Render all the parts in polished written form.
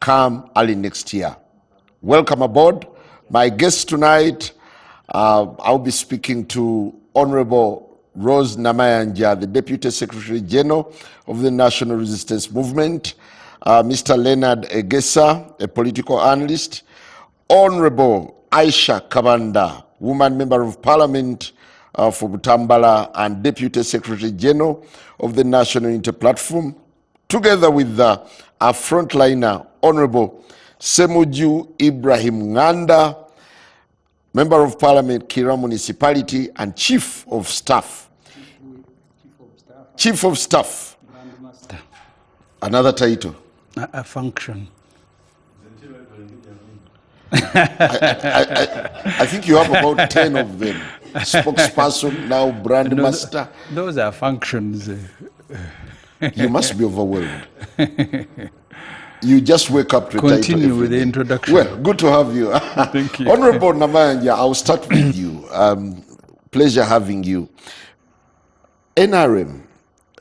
come early next year. Welcome aboard. My guest tonight, I'll be speaking to Honorable Rose Namayanja, the Deputy Secretary General of the National Resistance Movement, Mr. Leonard Egesa, a political analyst, Honorable Aisha Kabanda, woman member of Parliament for Butambala and Deputy Secretary General of the National Unity Platform, together with our frontliner, Honorable Semuju Ibrahim Nganda, Member of Parliament, Kira Municipality, and Chief of Staff. Chief of Staff. Another title. A function. I think you have about 10 of them. Spokesperson, now brand master. Those are functions. You must be overwhelmed. You just wake up to a title. Continue with the introduction. Well, good to have you. Thank you. Honorable Namayanja, I'll start with you. Pleasure having you. NRM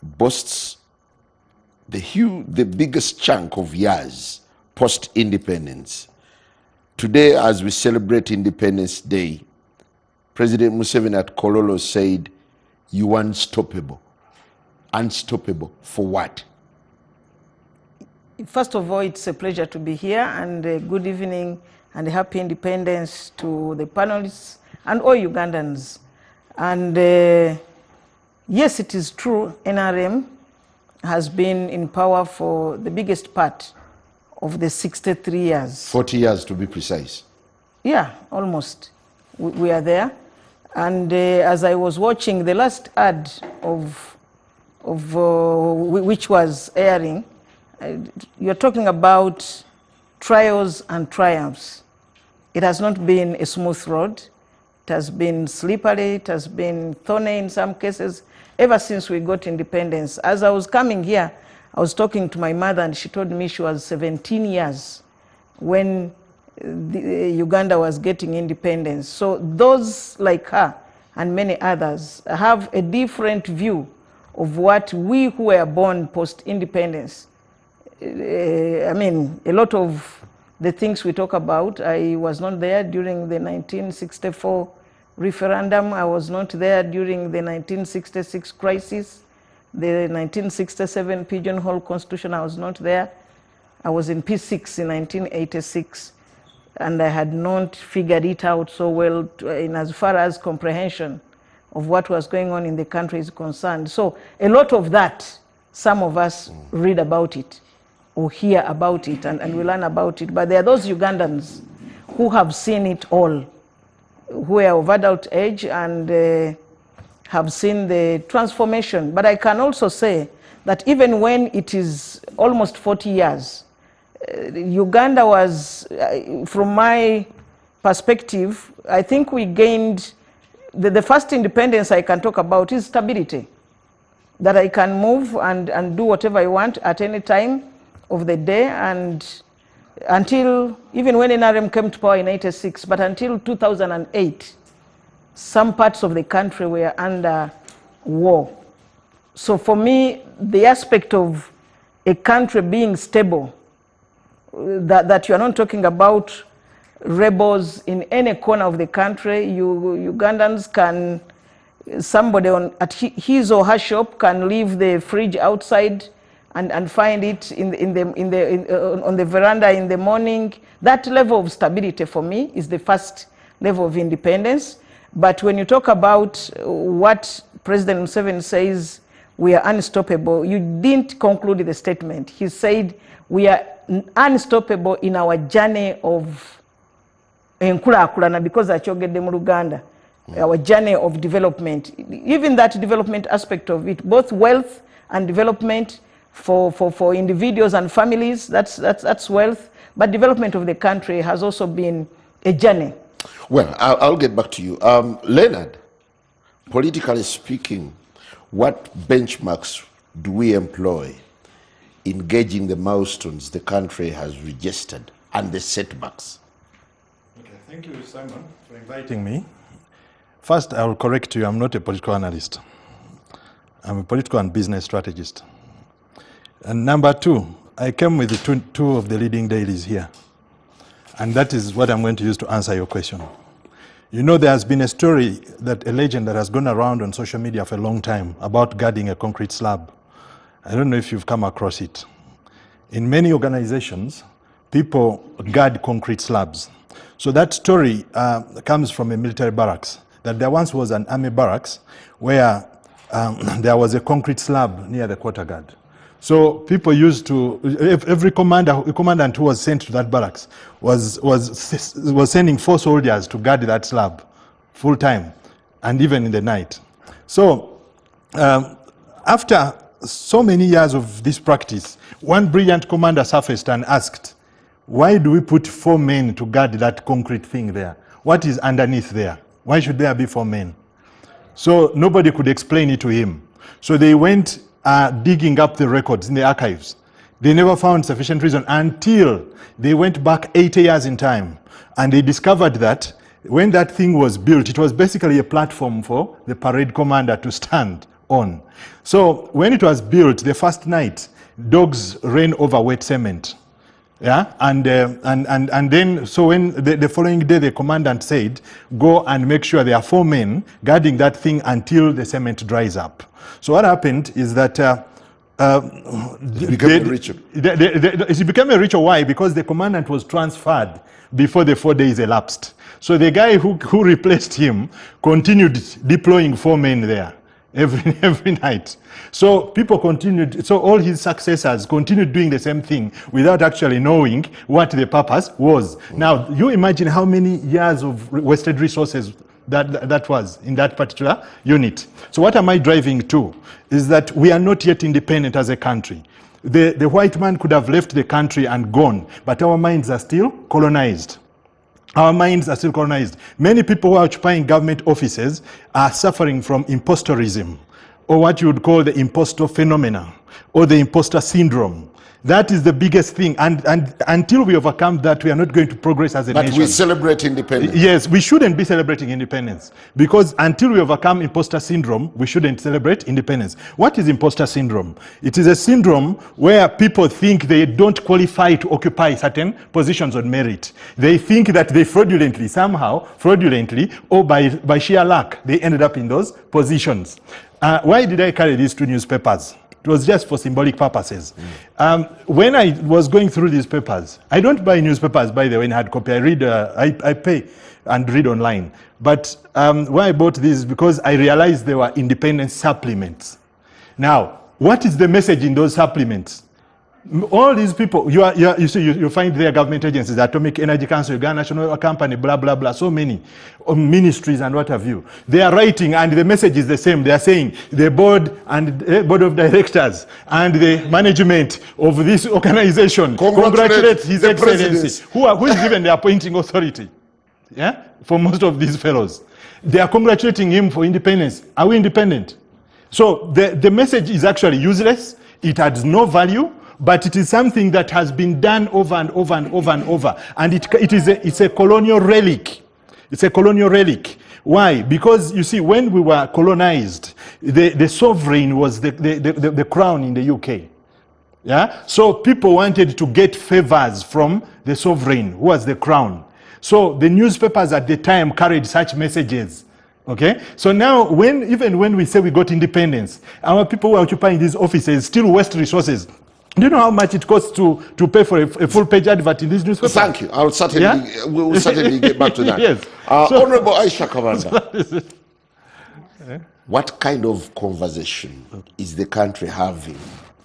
boasts the biggest chunk of years post-independence. Today, as we celebrate Independence Day, President Museveni at Kololo said, "You are unstoppable." Unstoppable for what? First of all, it's a pleasure to be here, and good evening and happy independence to the panelists and all Ugandans. And yes, it is true, NRM has been in power for the biggest part of the 63 years. 40 years to be precise. Yeah, almost. We are there. And as I was watching the last ad which was airing, you're talking about trials and triumphs. It has not been a smooth road. It has been slippery. It has been thorny in some cases ever since we got independence. As I was coming here, I was talking to my mother, and she told me she was 17 years when Uganda was getting independence. So those like her and many others have a different view of what we who were born post-independence. I mean, a lot of the things we talk about, I was not there during the 1964 referendum. I was not there during the 1966 crisis, the 1967 pigeonhole constitution. I was not there. I was in P6 in 1986, and I had not figured it out so well in as far as comprehension of what was going on in the country is concerned. So a lot of that, some of us read about it or hear about it, and we learn about it. But there are those Ugandans who have seen it all, who are of adult age and have seen the transformation. But I can also say that even when it is almost 40 years, Uganda was, from my perspective, I think we gained, the first independence I can talk about is stability. That I can move and do whatever I want at any time of the day, and until, even when NRM came to power in 86, but until 2008, some parts of the country were under war. So for me, the aspect of a country being stable, that you are not talking about rebels in any corner of the country. Ugandans can, somebody at his or her shop can leave the fridge outside and find it on the veranda in the morning. That level of stability for me is the first level of independence. But when you talk about what President Museveni says, we are unstoppable, you didn't conclude the statement. He said we are unstoppable in our journey of enkulakulana, because akyogedde mu Luganda, our journey of development. Even that development aspect of it, both wealth and development for individuals and families, that's wealth. But development of the country has also been a journey. Well, I'll get back to you. Leonard, politically speaking, what benchmarks do we employ in gauging the milestones the country has registered and the setbacks? Okay, thank you, Simon, for inviting me. First, I will correct you, I'm not a political analyst. I'm a political and business strategist. And number two, I came with the two of the leading dailies here. And that is what I'm going to use to answer your question. You know, there has been a story, a legend that has gone around on social media for a long time about guarding a concrete slab. I don't know if you've come across it. In many organizations, people guard concrete slabs. So that story comes from a military barracks, that there once was an army barracks where there was a concrete slab near the quarter guard. So people used to, every commandant who was sent to that barracks was sending 4 soldiers to guard that slab full time, and even in the night. So after so many years of this practice, one brilliant commander surfaced and asked, why do we put 4 men to guard that concrete thing there? What is underneath there? Why should there be 4 men? So nobody could explain it to him. So they went digging up the records in the archives. They never found sufficient reason until they went back 80 years in time, and they discovered that when that thing was built, it was basically a platform for the parade commander to stand on. So when it was built, the first night, dogs ran over wet cement. Yeah, and then, so when the following day, the commandant said, go and make sure there are 4 men guarding that thing until the cement dries up. So what happened is that it became a ritual. It became a ritual. Why? Because the commandant was transferred before the 4 days elapsed. So the guy who replaced him continued deploying 4 men there every night. So people continued, so all his successors continued doing the same thing without actually knowing what the purpose was. Now, you imagine how many years of wasted resources that was in that particular unit. So what am I driving to? Is that we are not yet independent as a country. The white man could have left the country and gone, but our minds are still colonized. Our minds are still colonized. Many people who are occupying government offices are suffering from impostorism, or what you would call the impostor phenomena, or the imposter syndrome. That is the biggest thing. And until we overcome that, we are not going to progress as a nation. But we celebrate independence. Yes, we shouldn't be celebrating independence. Because until we overcome imposter syndrome, we shouldn't celebrate independence. What is imposter syndrome? It is a syndrome where people think they don't qualify to occupy certain positions on merit. They think that they fraudulently, or by sheer luck, they ended up in those positions. Why did I carry these 2 newspapers? It was just for symbolic purposes. When I was going through these papers, I don't buy newspapers, by the way, in hard copy. I read, I pay and read online. But why I bought these is because I realized they were independent supplements. Now, what is the message in those supplements? All these people, you see, you find their government agencies, the Atomic Energy Council, Uganda National Company, blah, blah, blah, so many ministries and what have you. They are writing, and the message is the same. They are saying the board and the board of directors and the management of this organization congratulate His Excellency, who is given the appointing authority, yeah, for most of these fellows. They are congratulating him for independence. Are we independent? So the message is actually useless. It adds no value. But it is something that has been done over and over and over and over. And it's a colonial relic. It's a colonial relic. Why? Because, you see, when we were colonized, the sovereign was the crown in the UK. Yeah? So people wanted to get favors from the sovereign, who was the crown. So the newspapers at the time carried such messages. Okay? So now, even when we say we got independence, our people who are occupying these offices still waste resources. Do you know how much it costs to pay for a full-page advert in this newspaper? Thank you. I'll certainly, we will certainly get back to that. Yes. Honorable Aisha Kabanda, what kind of conversation is the country having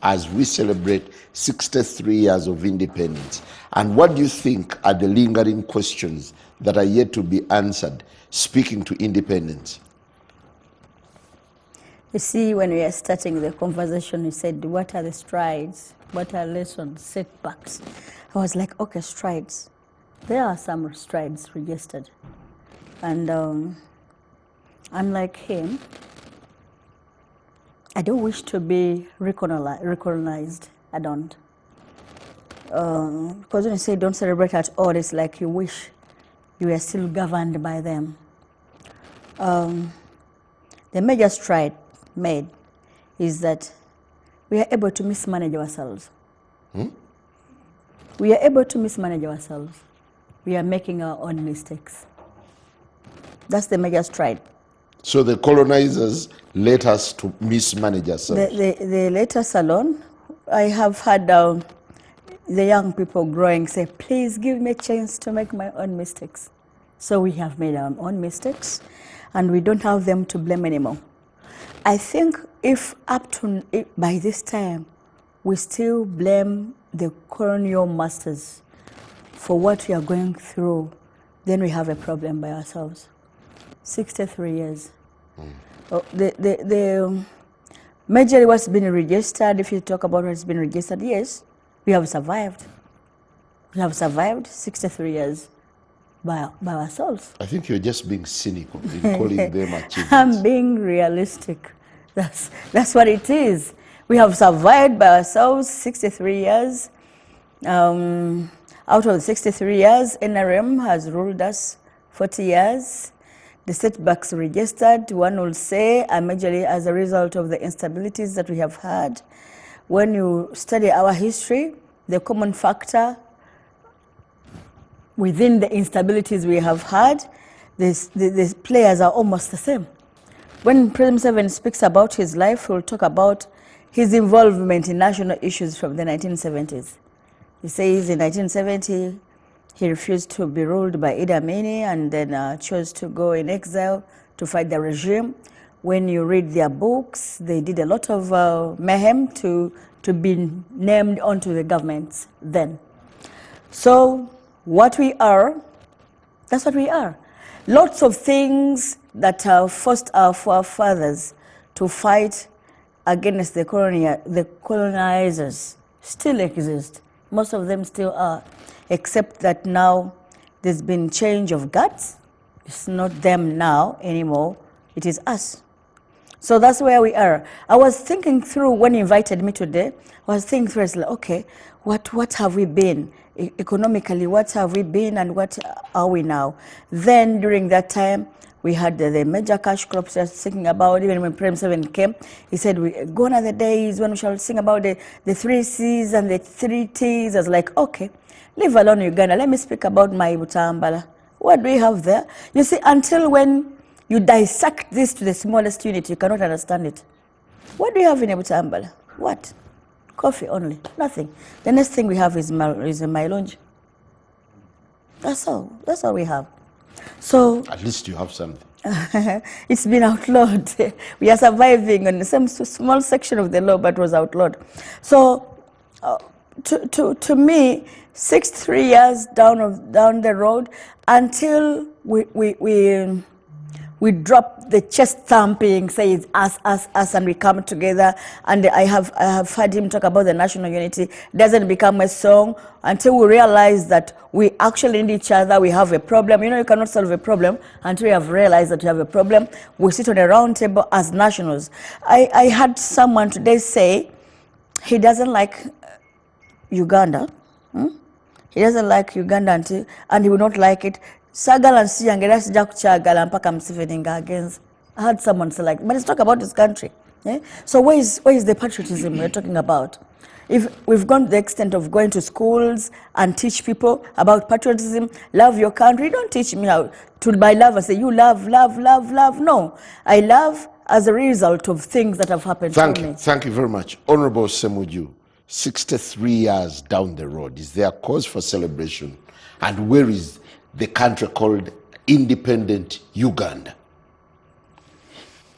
as we celebrate 63 years of independence? And what do you think are the lingering questions that are yet to be answered, speaking to independence? You see, when we are starting the conversation, you said, what are the strides? What are lessons, setbacks? I was like, okay, strides. There are some strides registered. And unlike him, I don't wish to be recognized. I don't. Because when you say don't celebrate at all, it's like you wish you were still governed by them. The major stride made is that we are able to mismanage ourselves. we are able to mismanage ourselves. We are making our own mistakes. That's the major stride. So the colonizers let us to mismanage ourselves. They let us alone. I have had the young people growing say, please give me a chance to make my own mistakes. So we have made our own mistakes, and we don't have them to blame anymore. I think if by this time we still blame the colonial masters for what we are going through, then we have a problem by ourselves. 63 years. Majorly what's been registered, if you talk about what's been registered, yes, we have survived. We have survived 63 years by ourselves. I think you're just being cynical in calling them achievements. I'm being realistic. That's what it is. We have survived by ourselves 63 years. Out of the 63 years, NRM has ruled us 40 years. The setbacks registered, one will say, are majorly as a result of the instabilities that we have had. When you study our history, the common factor within the instabilities we have had, the players are almost the same. When President Museveni speaks about his life, he'll talk about his involvement in national issues from the 1970s. He says in 1970, he refused to be ruled by Idi Amin and then chose to go in exile to fight the regime. When you read their books, they did a lot of mayhem to be named onto the governments then. So what we are, that's what we are. Lots of things that forced our forefathers to fight against the colonizers still exist. Most of them still are, except that now there's been change of guards. It's not them now anymore, it is us. So that's where we are. I was thinking through when you invited me today, I was thinking through, like, okay, what have we been? Economically, what have we been and what are we now? Then during that time, we had the major cash crops I was thinking about. Even when President Museveni came, he said, gone are the days when we shall sing about the 3 C's and the 3 T's. I was like, okay, leave alone Uganda. Let me speak about my Butambala. What do we have there? You see, until when you dissect this to the smallest unit, you cannot understand it. What do you have in Butambala? What? Coffee only, nothing. The next thing we have is a Mailonji. That's all we have. So At least you have something. it's been outlawed. We are surviving on the same small section of the law, but was outlawed. So to me, 63 years down the road, until we drop the chest thumping, say it's us, and we come together. And I have heard him talk about the national unity. Doesn't become a song until we realize that we actually need each other. We have a problem. You know, you cannot solve a problem until you have realized that you have a problem. We sit on a round table as nationals. I had someone today say he doesn't like Uganda. He doesn't like Uganda and he would not like it. Sagala siyangera sija kuchagala mpaka Museveni against. I heard someone say, like, but let's talk about this country. So where is the patriotism we're talking about? If we've gone to the extent of going to schools and teach people about patriotism, love your country, don't teach me how to by love and say you love. No, I love as a result of things that have happened to me. Thank you very much. Honorable Semuju, 63 years down the road, is there a cause for celebration? And where is the country called independent Uganda?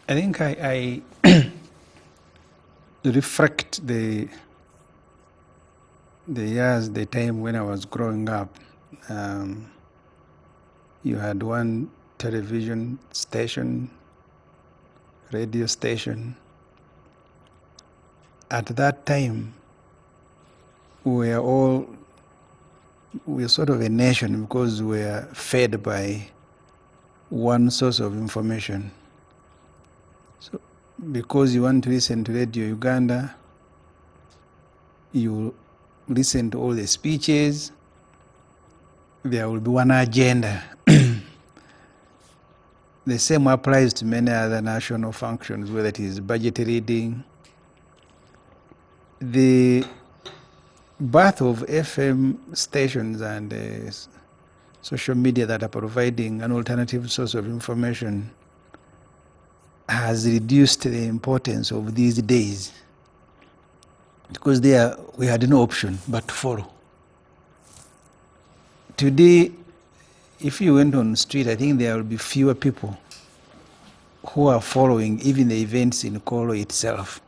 I think I reflect the years, the time when I was growing up. You had one television station, radio station. At that time, we were sort of a nation because we were fed by one source of information. So, because you want to listen to Radio Uganda, you listen to all the speeches, there will be one agenda. The same applies to many other national functions, whether it is budget reading. The birth of FM stations and social media that are providing an alternative source of information has reduced the importance of these days, because we had no option but to follow. Today, if you went on the street, I think there will be fewer people who are following even the events in Kolo itself.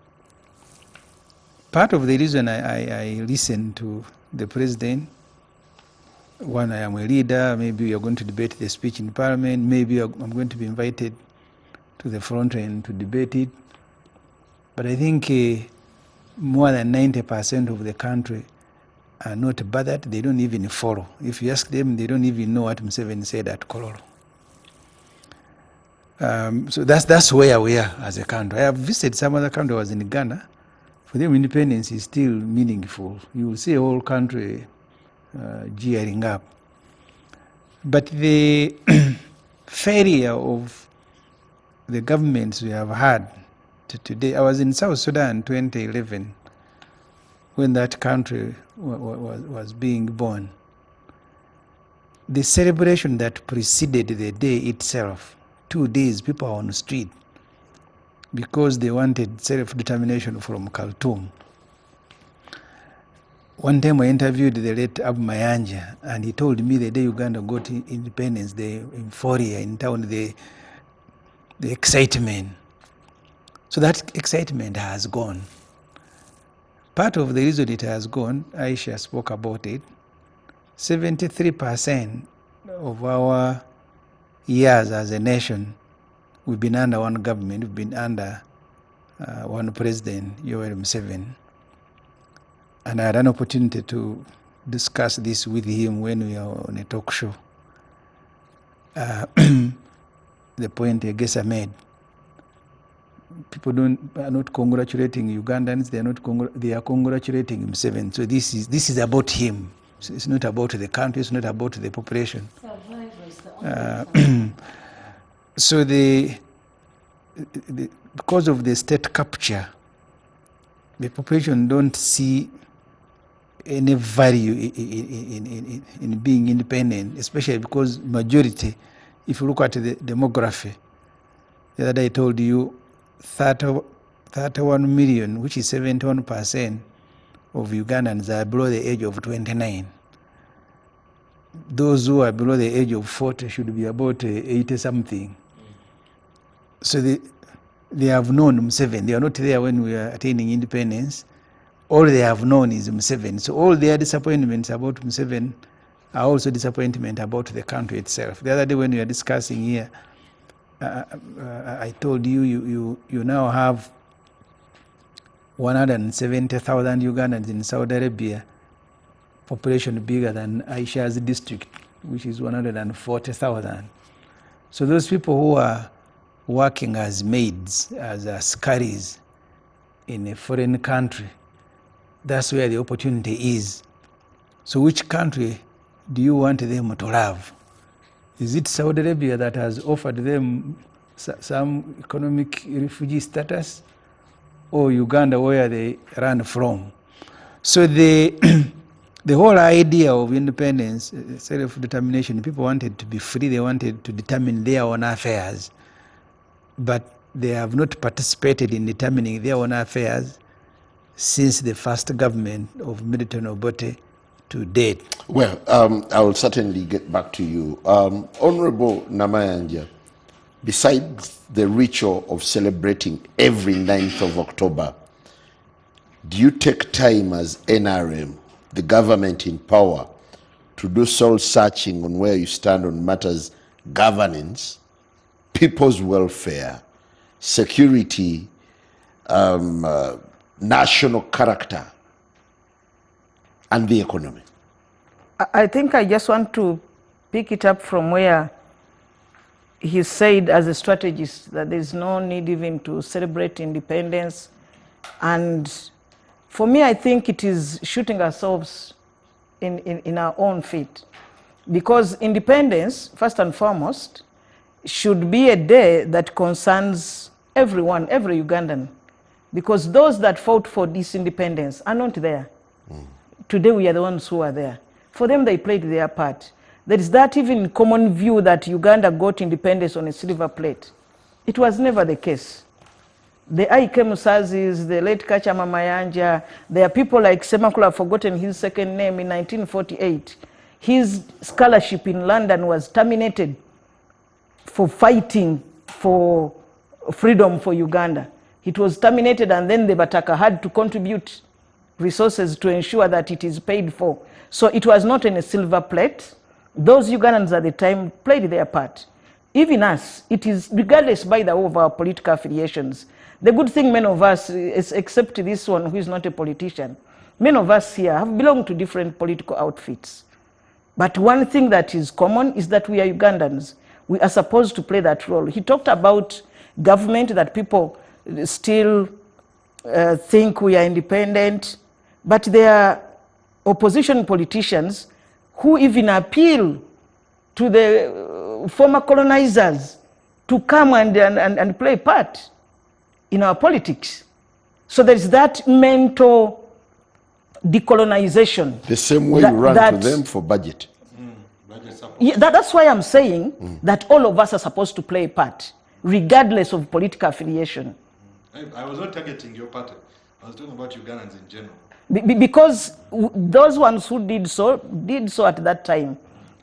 Part of the reason I listen to the president, one, I am a leader, maybe we are going to debate the speech in parliament, maybe I'm going to be invited to the front end to debate it. But I think more than 90% of the country are not bothered, they don't even follow. If you ask them, they don't even know what Museveni said at Kololo. So that's where we are as a country. I have visited some other country. I was in Ghana. For them, independence is still meaningful. You will see a whole country gearing up. But the failure of the governments we have had today, I was in South Sudan in 2011 when that country was being born. The celebration that preceded the day itself, 2 days, people are on the street because they wanted self-determination from Khartoum. One time I interviewed the late Abu Mayanja, and he told me the day Uganda got independence, the euphoria in town, the excitement. So that excitement has gone. Part of the reason it has gone, Aisha spoke about it, 73% of our years as a nation, we've been under one government, we've been under one president, Yoweri Museveni. And I had an opportunity to discuss this with him when we were on a talk show. The point Egesa made, people are not congratulating Ugandans, they are congratulating Museveni. So this is about him. So it's not about the country, it's not about the population. So because of the state capture, the population don't see any value in being independent, especially because majority, if you look at the demography, the other day I told you 31 million, which is 71% of Ugandans are below the age of 29. Those who are below the age of 40 should be about 80 something. So they have known Museveni. They are not there when we are attaining independence. All they have known is Museveni. So all their disappointments about Museveni are also disappointment about the country itself. The other day when we were discussing here, I told you now have 170,000 Ugandans in Saudi Arabia, population bigger than Aisha's district, which is 140,000. So those people who are working as maids, as askaris in a foreign country, that's where the opportunity is. So which country do you want them to love? Is it Saudi Arabia that has offered them some economic refugee status, or Uganda where they ran from? So the whole idea of independence, self-determination, people wanted to be free, they wanted to determine their own affairs, but they have not participated in determining their own affairs since the first government of Milton Obote to date. Well, I will certainly get back to you. Honorable Namayanja, besides the ritual of celebrating every 9th of October, do you take time as NRM, the government in power, to do soul searching on where you stand on matters governance, people's welfare, security, national character, and the economy? I think I just want to pick it up from where he said as a strategist that there's no need even to celebrate independence. And for me, I think it is shooting ourselves in our own feet. Because independence, first and foremost, should be a day that concerns everyone, every Ugandan. Because those that fought for this independence are not there. Today we are the ones who are there. For them, they played their part. There is that even common view that Uganda got independence on a silver plate. It was never the case. The Ike Musazis, the late Kachama Mayanja, there are people like Semakula, I've forgotten his second name, in 1948. His scholarship in London was terminated for fighting for freedom for Uganda. It was terminated, and then the Bataka had to contribute resources to ensure that it is paid for. So it was not in a silver plate. Those Ugandans at the time played their part. Even us, it is, regardless by the way of our political affiliations. The good thing, many of us, except this one who is not a politician, many of us here have belonged to different political outfits. But one thing that is common is that we are Ugandans. We are supposed to play that role. He talked about government, that people still think we are independent, but there are opposition politicians who even appeal to the former colonizers to come and play a part in our politics. So there is that mental decolonization. The same way you run to them for budget. Yeah, that's why I'm saying that all of us are supposed to play a part, regardless of political affiliation. I was not targeting your party. I was talking about Ugandans in general. Because those ones who did so at that time.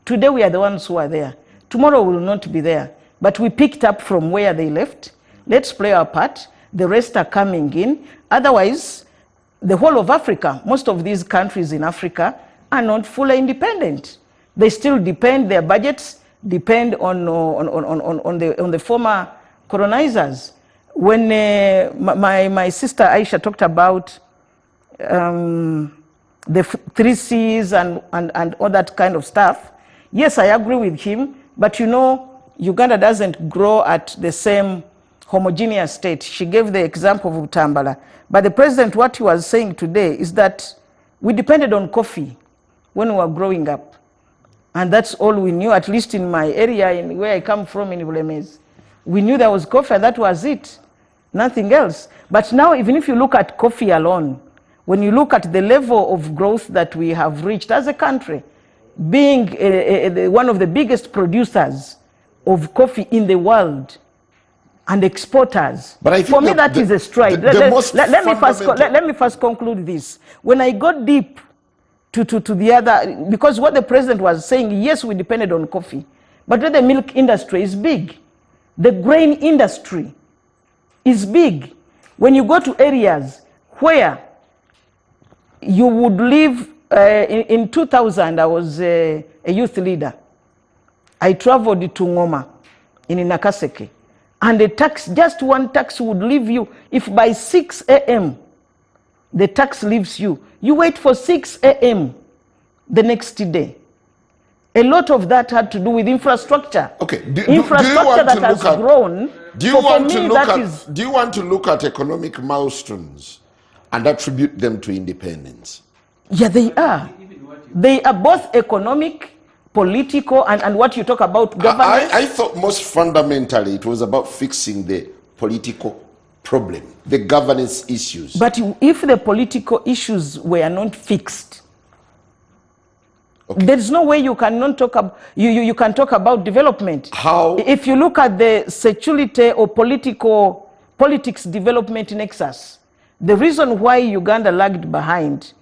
Today we are the ones who are there. Tomorrow we will not be there. But we picked up from where they left. Let's play our part. The rest are coming in. Otherwise, the whole of Africa, most of these countries in Africa, are not fully independent. They still depend, their budgets depend on the former colonizers. When my sister Aisha talked about the 3 C's and all that kind of stuff, yes, I agree with him, but you know, Uganda doesn't grow at the same homogeneous state. She gave the example of Utambala. But the president, what he was saying today is that we depended on coffee when we were growing up. And that's all we knew, at least in my area, in where I come from in Bulemez. We knew there was coffee, and that was it. Nothing else. But now, even if you look at coffee alone, when you look at the level of growth that we have reached as a country, being one of the biggest producers of coffee in the world and exporters, but I think for me that is a stride. Let me first conclude this. When I go deep to the other, because what the president was saying, yes, we depended on coffee, but the milk industry is big. The grain industry is big. When you go to areas where you would live, in 2000, I was a youth leader. I traveled to Ngoma in Nakasongola, and the tax, just one tax would leave you. If by 6 a.m. the tax leaves you, you wait for 6 a.m. the next day. A lot of that had to do with infrastructure. Okay. Infrastructure that has grown. Do you want to look at economic milestones and attribute them to independence? Yeah, they are. They are both economic, political, and what you talk about governance. I thought most fundamentally it was about fixing the political problem, the governance issues. But if the political issues were not fixed, okay, there is no way you cannot talk about, you can talk about development. How? If you look at the security or politics development nexus, the reason why Uganda lagged behind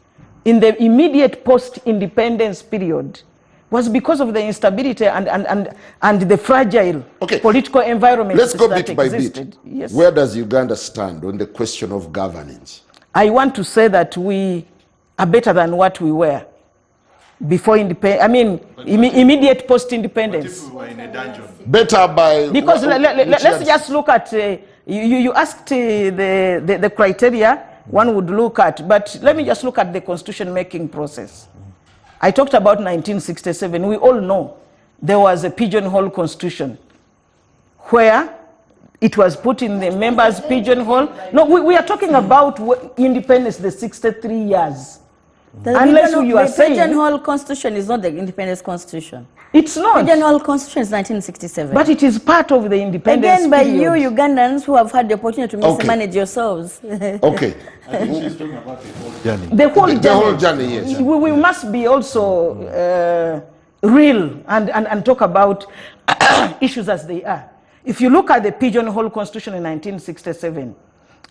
in the immediate post-independence period was because of the instability and the fragile political environment. Let's go bit by existed. bit. Yes. Where does Uganda stand on the question of governance? I want to say that we are better than what we were before independence. I mean, immediate post-independence. What if we were in a dungeon? Better by... Because let's just look at, you asked the criteria one would look at, but let me just look at the constitution-making process. I talked about 1967. We all know there was a pigeonhole constitution where it was put in the members' pigeonhole. No, we are talking about independence, the 63 years. The pigeonhole constitution is not the independence constitution. It's not. The General Constitution is 1967. But it is part of the independence Again, by period. you Ugandans who have had the opportunity to mismanage yourselves. Okay. I think she's talking about the whole journey. The whole journey. The whole journey, yes. We must be also real and talk about issues as they are. If you look at the Pigeonhole Constitution in 1967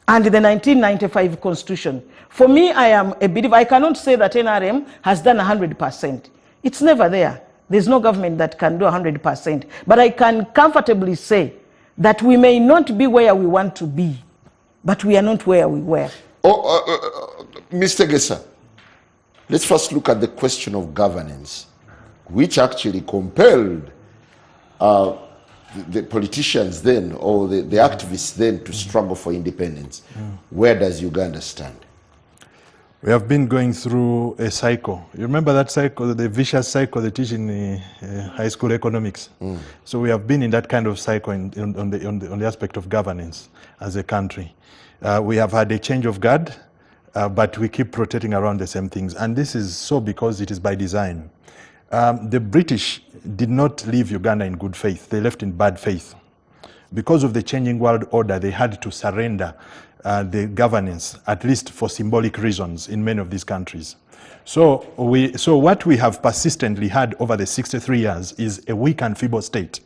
and the 1995 Constitution, for me, I am a believer. I cannot say that NRM has done 100%. It's never there. There's no government that can do 100%. But I can comfortably say that we may not be where we want to be, but we are not where we were. Mr. Gesa, let's first look at the question of governance, which actually compelled the politicians then, or the activists then, to struggle for independence. Where does Uganda stand? We have been going through a cycle. You remember that cycle, the vicious cycle they teach in high school economics? So we have been in that kind of cycle on the aspect of governance as a country. We have had a change of guard, but we keep rotating around the same things. And this is so because it is by design. The British did not leave Uganda in good faith. They left in bad faith. Because of the changing world order, they had to surrender the governance, at least for symbolic reasons, in many of these countries. So what we have persistently had over the 63 years is a weak and feeble state,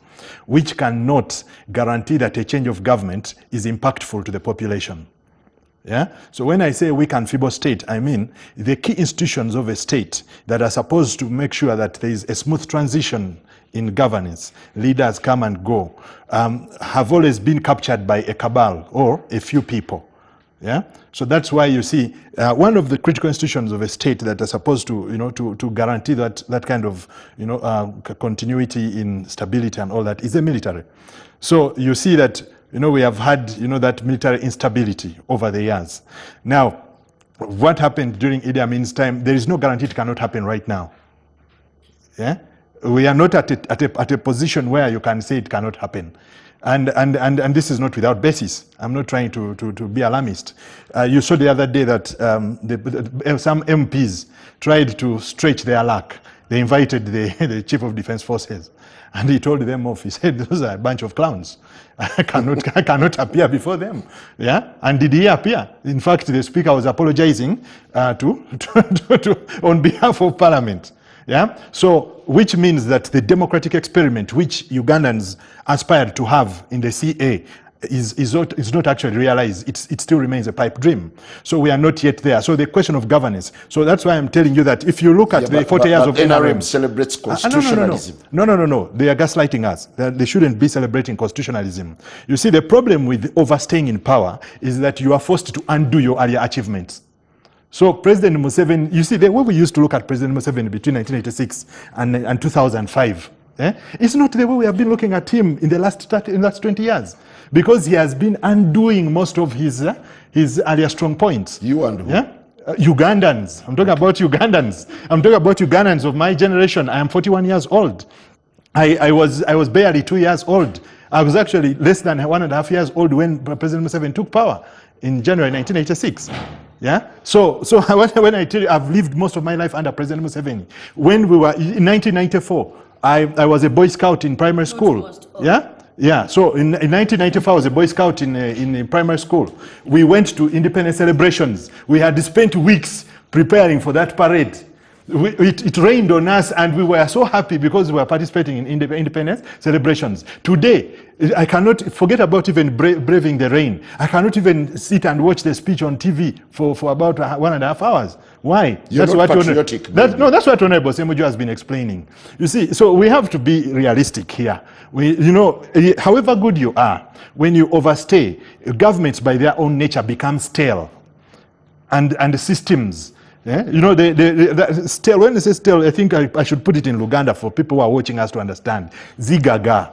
which cannot guarantee that a change of government is impactful to the population. Yeah? So when I say weak and feeble state, I mean the key institutions of a state that are supposed to make sure that there is a smooth transition in governance, leaders come and go, have always been captured by a cabal or a few people. Yeah? So that's why you see one of the critical institutions of a state that are supposed to, to guarantee that kind of, continuity in stability and all that is the military. So you see that, we have had, that military instability over the years. Now, what happened during Idi Amin's time, there is no guarantee it cannot happen right now. Yeah? We are not at a position where you can say it cannot happen. And this is not without basis. I'm not trying to be alarmist. You saw the other day that some MPs tried to stretch their luck. They invited the Chief of Defense Forces, and he told them off. He said, those are a bunch of clowns. I cannot appear before them. Yeah? And did he appear? In fact, the Speaker was apologizing on behalf of Parliament. Yeah? So, which means that the democratic experiment which Ugandans aspired to have in the CA is not actually realized. It still remains a pipe dream. So we are not yet there. So the question of governance. So that's why I'm telling you that if you look at the 40 years of NRM celebrates constitutionalism. No. They are gaslighting us. They shouldn't be celebrating constitutionalism. You see, the problem with overstaying in power is that you are forced to undo your earlier achievements. So President Museveni, you see, the way we used to look at President Museveni between 1986 and 2005, it's not the way we have been looking at him in the last 20 years. Because he has been undoing most of his earlier strong points. You and who? Yeah? Ugandans. I'm talking about Ugandans. I'm talking about Ugandans of my generation. I am 41 years old. I was barely 2 years old. I was actually less than 1.5 years old when President Museveni took power in January 1986. Yeah. So when I tell you I've lived most of my life under President Museveni, when we were in 1994, I was a Boy Scout in primary school. Yeah. Yeah. So in 1994, I was a Boy Scout in primary school. We went to independence celebrations. We had spent weeks preparing for that parade. It rained on us, and we were so happy because we were participating in independence celebrations. Today, I cannot forget about even braving the rain. I cannot even sit and watch the speech on TV for about 1.5 hours. Why? That's not patriotic. That's what Honorable Semuju has been explaining. You see, so we have to be realistic here. However good you are, when you overstay, governments by their own nature become stale, and the systems. Yeah? Stale, when they say stale, I think I should put it in Luganda for people who are watching us to understand. Zigaga.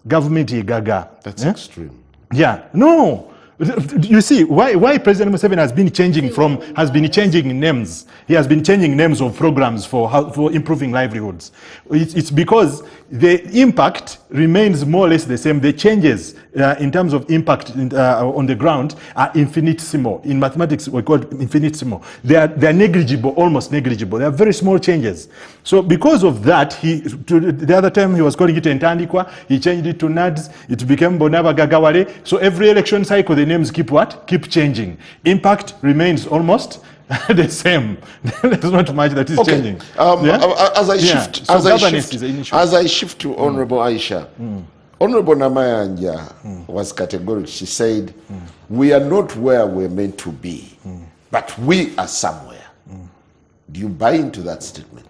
Government gaga. That's extreme. Yeah. No. You see, why President Museveni has been changing names. He has been changing names of programs for improving livelihoods. It's because the impact remains more or less the same. The changes in terms of impact on the ground are infinitesimal. In mathematics, we call it infinitesimal. They are negligible, almost negligible. They are very small changes. So because of that, the other time he was calling it Entandikwa, he changed it to NADS, it became Bonaba Gagawale. So every election cycle, the names keep what? Keep changing. Impact remains almost the same. There's not much that is changing. As I shift, So governance is an issue. as I shift to Honorable Aisha, Honorable Namayanja was categorical. She said, we are not where we're meant to be, but we are somewhere. Do you buy into that statement?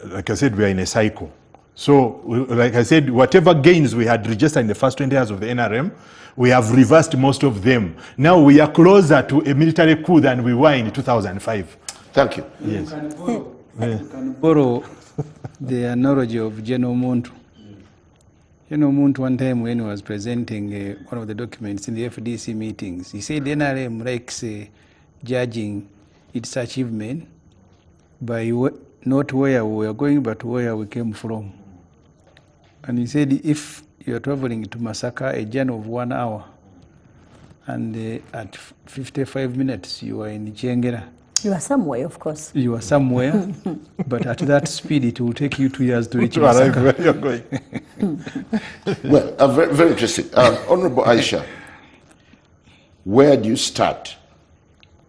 Like I said, we are in a cycle. So, like I said, whatever gains we had registered in the first 20 years of the NRM, we have reversed most of them. Now we are closer to a military coup than we were in 2005. Thank you. Yes. You can borrow the analogy of General Muntu. General Muntu, one time when he was presenting one of the documents in the FDC meetings, he said NRM likes judging its achievement by not where we are going, but where we came from. And he said, if you're traveling to Masaka, a journey of 1 hour, and at 55 minutes you are in Chengera. You are somewhere, of course. You are somewhere, but at that speed it will take you 2 years to reach Masaka. Where you're going. Well, very, very interesting. Honorable Aisha, where do you start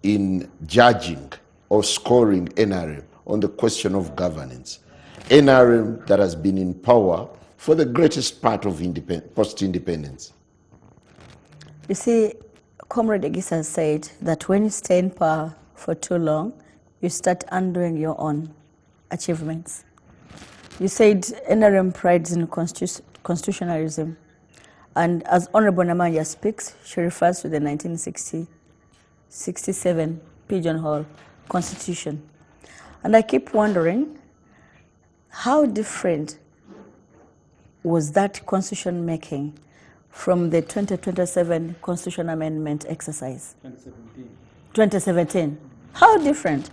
in judging or scoring NRM on the question of governance? NRM that has been in power for the greatest part of post-independence. You see, Comrade Egisa said that when you stay in power for too long, you start undoing your own achievements. You said NRM prides in constitutionalism. And as Honorable Namanya speaks, she refers to the 1967 Pigeonhole Constitution. And I keep wondering, how different was that constitution making from the 2027 constitution amendment exercise? 2017. How different?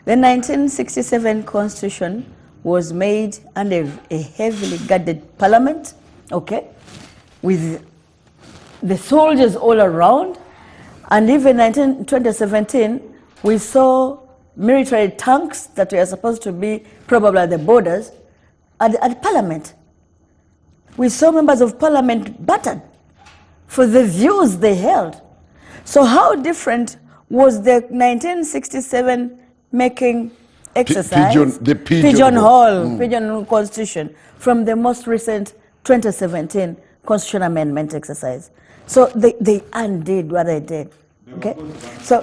The 1967 constitution was made under a heavily guarded parliament, okay, with the soldiers all around. And even 2017, we saw military tanks that were supposed to be probably at the borders at parliament. We saw members of parliament battered for the views they held. So how different was the 1967 making exercise, pigeonhole constitution, from the most recent 2017 constitution amendment exercise? So they undid what they did. Okay, so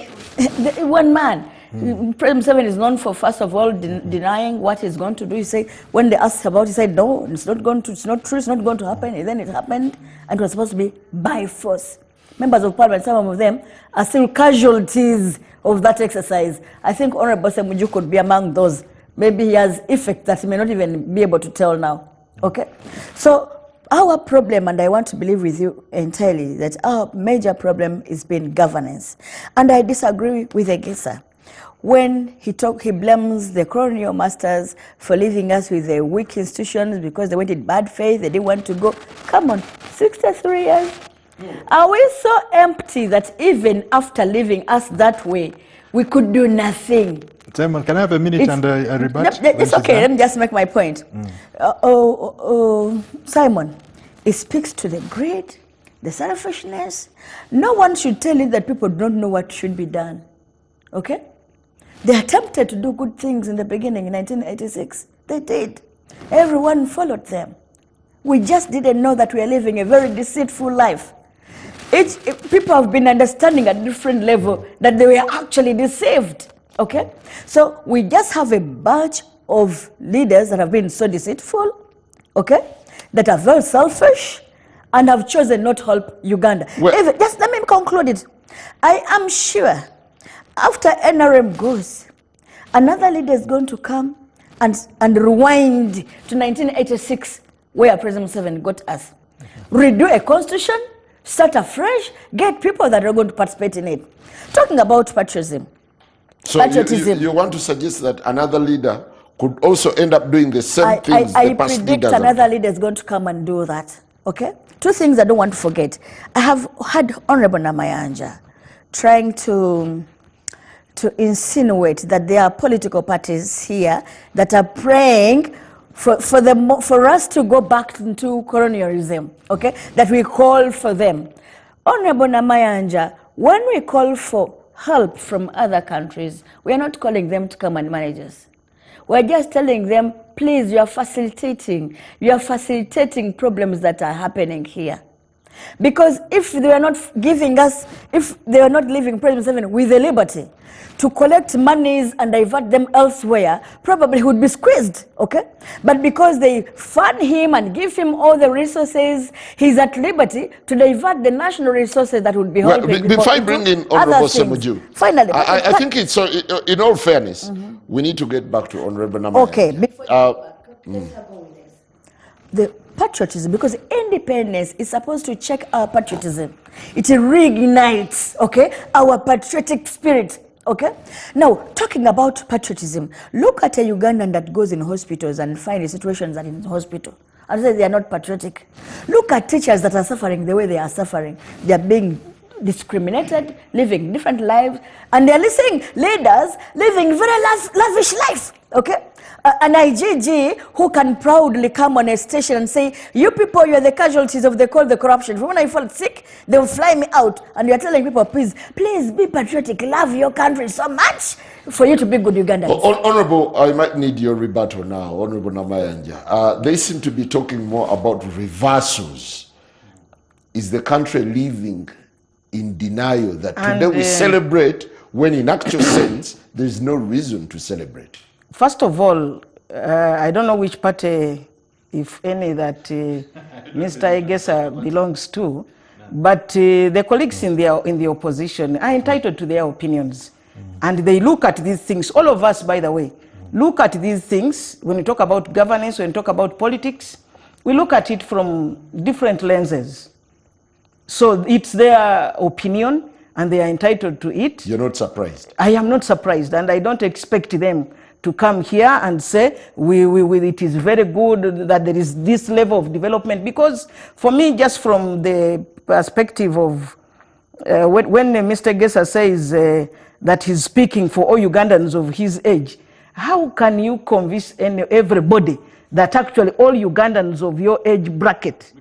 one man. President Museveni is known for, first of all, denying what he's going to do. He said, when they asked about it, he said, no, it's not going to, it's not true, it's not going to happen. And then it happened, and it was supposed to be by force. Members of parliament, some of them are still casualties of that exercise. I think Honorable Semuju could be among those. Maybe he has effect that he may not even be able to tell now. Okay? So our problem, and I want to believe with you entirely, that our major problem is been governance. And I disagree with Egisa. When he blames the colonial masters for leaving us with the weak institutions because they went in bad faith, they didn't want to go. Come on, 63 years. Are we so empty that even after leaving us that way, we could do nothing? Simon, can I have a minute and a rebut? It's okay, let me just make my point. Simon, it speaks to the greed, the selfishness. No one should tell you that people don't know what should be done. Okay? They attempted to do good things in the beginning in 1986. They did. Everyone followed them. We just didn't know that we are living a very deceitful life. People have been understanding at different level that they were actually deceived. Okay? So we just have a bunch of leaders that have been so deceitful, okay, that are very selfish and have chosen not to help Uganda. Well, just let me conclude it. I am sure after NRM goes, another leader is going to come and rewind to 1986, where President Museveni got us. Redo a constitution start afresh, get people that are going to participate in it. Talking about patriotism. So Patriotism. you want to suggest that another leader could also end up doing the same things I the past predict leaders have another done? leader is going to come and do that. Okay? Two things I don't want to forget. I have had Honorable Namayanja trying to insinuate that there are political parties here that are praying for us to go back into colonialism, okay? That we call for them. Honorable Namayanja, when we call for help from other countries, we are not calling them to come and manage us. We're just telling them, please, you are facilitating problems that are happening here. Because if they are not giving us, if they are not leaving President Museveni with the liberty to collect monies and divert them elsewhere, probably he would be squeezed, okay? But because they fund him and give him all the resources, he's at liberty to divert the national resources that would be helping. Before I bring in Honorable Semuju, finally, I think it's, in all fairness, we need to get back to Honorable Namayanja. Okay, before let's go with this. The patriotism, because independence is supposed to check our patriotism. It reignites, okay, our patriotic spirit. Okay? Now, talking about patriotism, look at a Ugandan that goes in hospitals and finds situations that in hospital and say they are not patriotic. Look at teachers that are suffering the way they are suffering. They are being discriminated, living different lives, and they are listening leaders living very lavish life. Okay? An IGG who can proudly come on a station and say, you people, you are the casualties of the corruption. When I fall sick, they will fly me out. And you are telling people, please be patriotic, love your country so much for you to be good Ugandans. Honorable, I might need your rebuttal now, Honorable Namayanja. They seem to be talking more about reversals. Is the country living in denial that today we celebrate when in actual sense there is no reason to celebrate? First of all, I don't know which party, if any, that Mr. Egesa belongs to, but the colleagues in the opposition are entitled to their opinions. And they look at these things, all of us, by the way, look at these things when we talk about governance, when we talk about politics, we look at it from different lenses. So it's their opinion, and they are entitled to it. You're not surprised? I am not surprised, and I don't expect them to come here and say, it is very good that there is this level of development. Because for me, just from the perspective of when Mr. Gesa says that he's speaking for all Ugandans of his age, how can you convince everybody that actually all Ugandans of your age bracket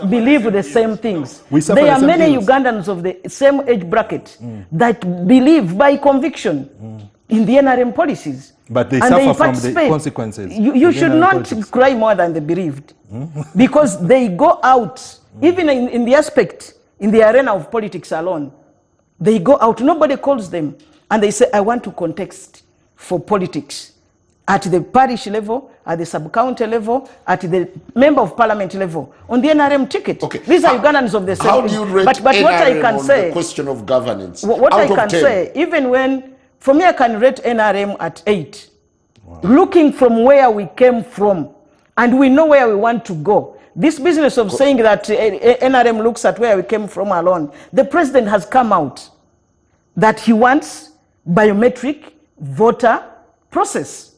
believe the same things? There are many Ugandans of the same age bracket that believe by conviction in the NRM policies. But they suffer from the consequences. You should not cry more than the bereaved. Because they go out, even in the aspect, in the arena of politics alone, they go out, nobody calls them, and they say, I want to contest for politics at the parish level, at the sub-county level, at the member of parliament level, on the NRM ticket. Okay. These are Ugandans of the same. How do you rate but what I can on say, the question of governance? What I can say, even when, for me, I can rate NRM at 8. Wow. Looking from where we came from, and we know where we want to go. This business of saying that NRM looks at where we came from alone, the president has come out that he wants biometric voter process.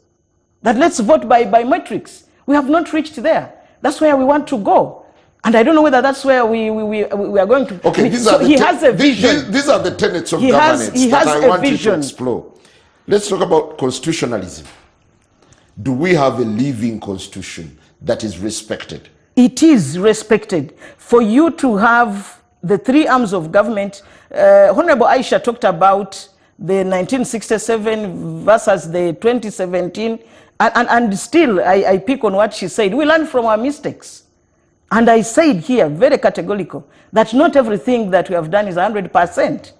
That let's vote by biometrics. We have not reached there. That's where we want to go. And I don't know whether that's where we are going to. Okay, he has a vision. These are the tenets of governance that I want you to explore. Let's talk about constitutionalism. Do we have a living constitution that is respected? It is respected. For you to have the three arms of government, Honorable Aisha talked about the 1967 versus the 2017, and still I pick on what she said. We learn from our mistakes. And I said here, very categorical, that not everything that we have done is 100%,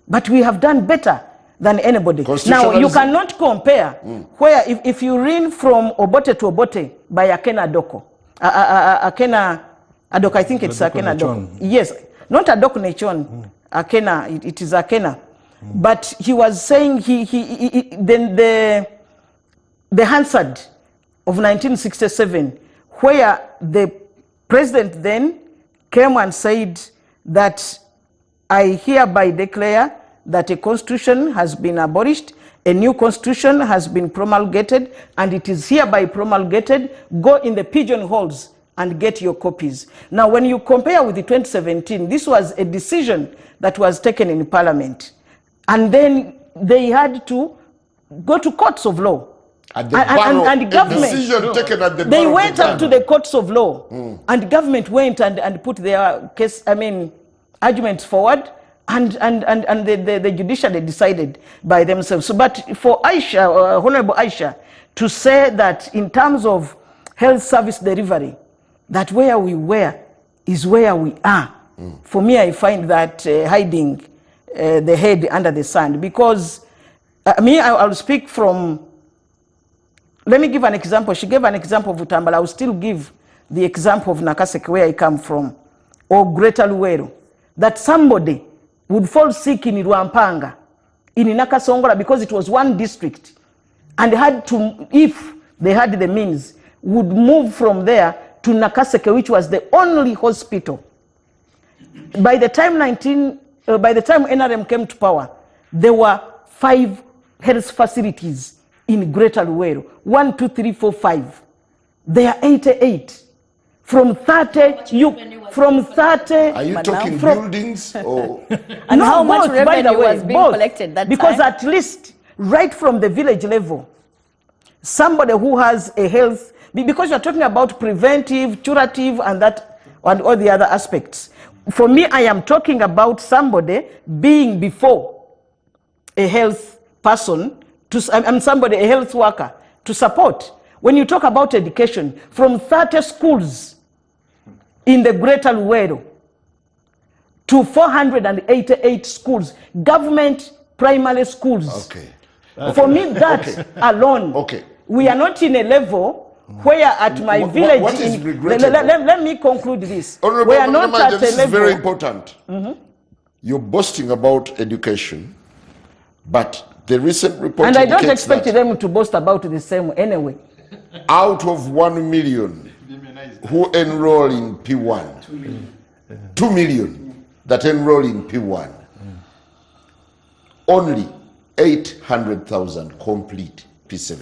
but we have done better than anybody. Now, you cannot compare where if you read from Obote to Obote by Akena Adoko, Akena Adoko, I think it's Akena Adoko. Yes, not Adoko Nechon, Akena, it is Akena. But he was saying then the Hansard of 1967, where the president then came and said that I hereby declare that a constitution has been abolished, a new constitution has been promulgated, and it is hereby promulgated. Go in the pigeonholes and get your copies. Now, when you compare with the 2017, this was a decision that was taken in Parliament. And then they had to go to courts of law. At the barrow, and government, a decision taken at the they barrow went up to the courts of law, and government went and put their case, arguments forward, and the judiciary decided by themselves. So, but for Aisha, Honorable Aisha, to say that in terms of health service delivery, that where we were is where we are, for me, I find that hiding the head under the sand. Because I'll speak from, let me give an example. She gave an example of Utambala. I will still give the example of Nakaseke, where I come from, or Greater Luweero, that somebody would fall sick in Rwampanga, in Nakasongola, because it was one district, and had to, if they had the means, would move from there to Nakaseke, which was the only hospital. By the time NRM came to power, there were 5 health facilities in Greater Luweero. 1, 2, 3, 4, 5. There are 88. From 30, Are you talking buildings or? And how much revenue was being collected that time? Because at least right from the village level, somebody who has a health, because you're talking about preventive, curative, and that, and all the other aspects. For me, I am talking about somebody being before a health person, somebody, a health worker, to support. When you talk about education, from 30 schools in the Greater Luweero to 488 schools, government primary schools. Okay. For me, that alone, we are not in a level where at my village, what is regrettable? let me conclude this. Honorable, we are not at a this is level. very important. You're boasting about education, but the recent report and I don't indicates expect that them to boast about the same anyway. out of 1 million who enroll in P1, 2 million that enroll in P1, only 800,000 complete P7.